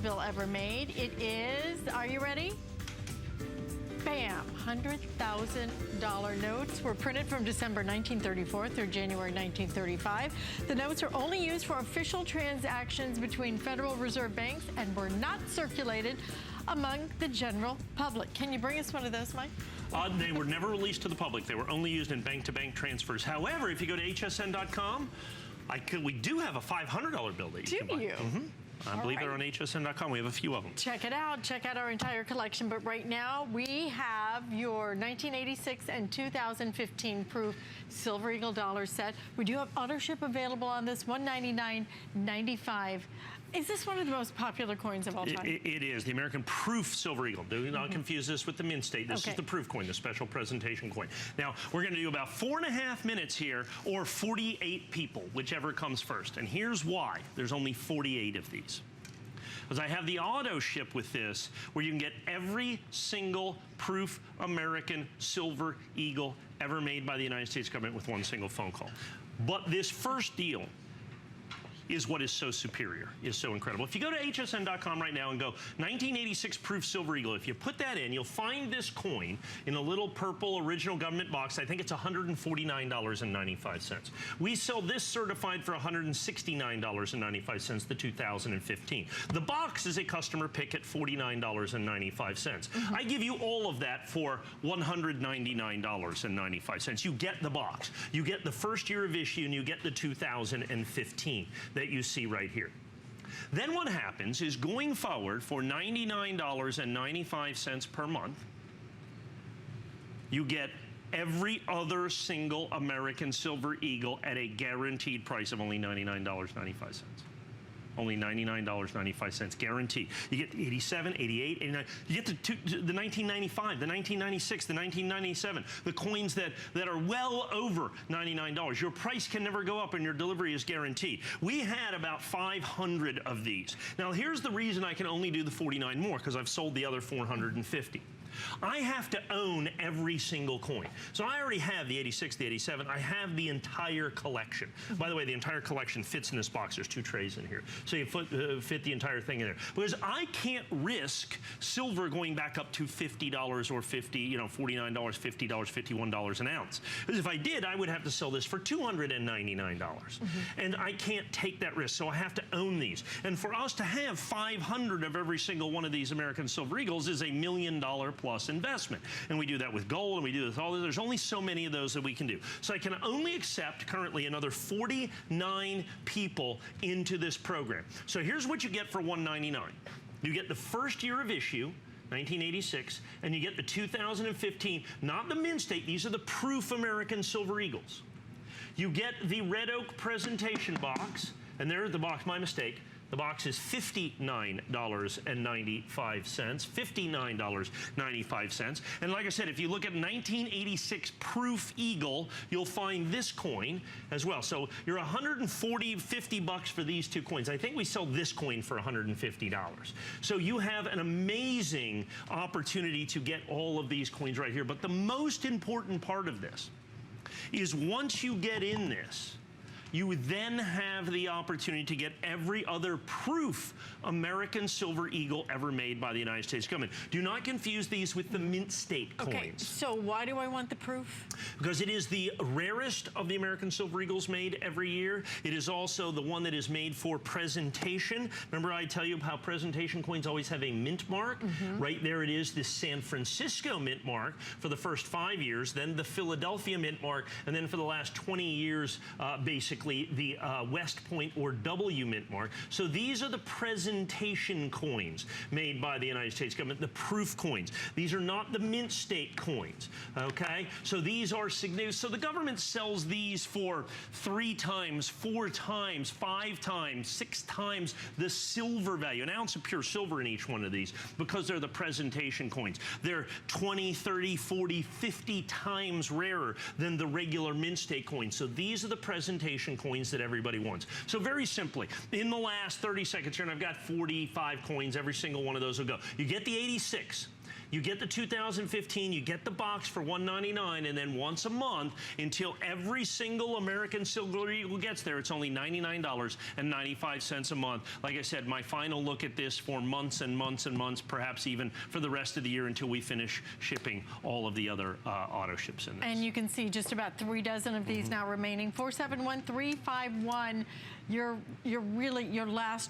bill ever made. It is, are you ready? Bam, $100,000 notes were printed from December 1934 through January 1935. The notes are only used for official transactions between Federal Reserve banks and were not circulated among the general public. Can you bring us one of those, Mike? They were never released to the public. They were only used in bank-to-bank transfers. However, if you go to hsn.com, we do have a $500 bill that you can buy. Do you? Mm-hmm. I believe they're on hsn.com. We have a few of them. Check it out. Check out our entire collection. But right now, we have your 1986 and 2015 proof Silver Eagle dollar set. We do have AutoShip available on this, $199.95. Is this one of the most popular coins of all time? It is. The American Proof Silver Eagle. Do not confuse this with the Mint State. This is the proof coin, the special presentation coin. Now, we're going to do about 4.5 minutes here, or 48 people, whichever comes first. And here's why. There's only 48 of these. Because I have the AutoShip with this, where you can get every single proof American Silver Eagle ever made by the United States government with one single phone call. But this first deal is what is so superior, is so incredible. If you go to hsn.com right now and go 1986 proof Silver Eagle, if you put that in, you'll find this coin in a little purple original government box. I think it's $149.95. We sell this certified for $169.95, the 2015. The box is a customer pick at $49.95. I give you all of that for $199.95. You get the box. You get the first year of issue, and you get the 2015 that you see right here. Then what happens is, going forward, for $99.95 per month, you get every other single American Silver Eagle at a guaranteed price of only $99.95. Only $99.95, guaranteed. You get the 87, 88, 89. You get the 1995, the 1996, the 1997, the coins that are well over $99. Your price can never go up and your delivery is guaranteed. We had about 500 of these. Now, here's the reason I can only do the 49 more, because I've sold the other 450. I have to own every single coin. So I already have the 86, the 87. I have the entire collection. By the way, the entire collection fits in this box. There's 2 trays in here. So you fit the entire thing in there. Because I can't risk silver going back up to $50 or $49, $50, $51 an ounce. Because if I did, I would have to sell this for $299. And I can't take that risk. So I have to own these. And for us to have 500 of every single one of these American Silver Eagles is $1 million plus investment. And we do that with gold, and we do this all. There's only so many of those that we can do. So I can only accept currently another 49 people into this program. So here's what you get for $199. You get the first year of issue, 1986, and you get the 2015, not the Mint State. These are the proof American Silver Eagles. You get the Red Oak presentation box, and there's the box, my mistake. The box is $59.95, $59.95. And like I said, if you look at 1986 Proof Eagle, you'll find this coin as well. So you're $140, $50 for these 2 coins. I think we sell this coin for $150. So you have an amazing opportunity to get all of these coins right here. But the most important part of this is, once you get in this, you then have the opportunity to get every other proof American Silver Eagle ever made by the United States government. Do not confuse these with the Mint State coins. Okay, so why do I want the proof? Because it is the rarest of the American Silver Eagles made every year. It is also the one that is made for presentation. Remember I tell you how presentation coins always have a mint mark? Right there it is, the San Francisco mint mark for the first 5 years, then the Philadelphia mint mark, and then for the last 20 years, basically, the West Point or W mint mark. So these are the presentation coins made by the United States government, the proof coins. These are not the Mint State coins, okay? So these are significant. So the government sells these for 3 times, 4 times, 5 times, 6 times the silver value, an ounce of pure silver in each one of these, because they're the presentation coins. They're 20, 30, 40, 50 times rarer than the regular Mint State coins. So these are the presentation coins that everybody wants. So very simply, in the last 30 seconds here, and I've got 45 coins, every single one of those will go. You get the 86. You get the 2015, you get the box for $199, and then once a month until every single American Silver Eagle gets there, it's only $99.95 a month. Like I said, my final look at this for months and months and months, perhaps even for the rest of the year until we finish shipping all of the other auto ships in this. And you can see just about 3 dozen of these now remaining. 471351. You're really your last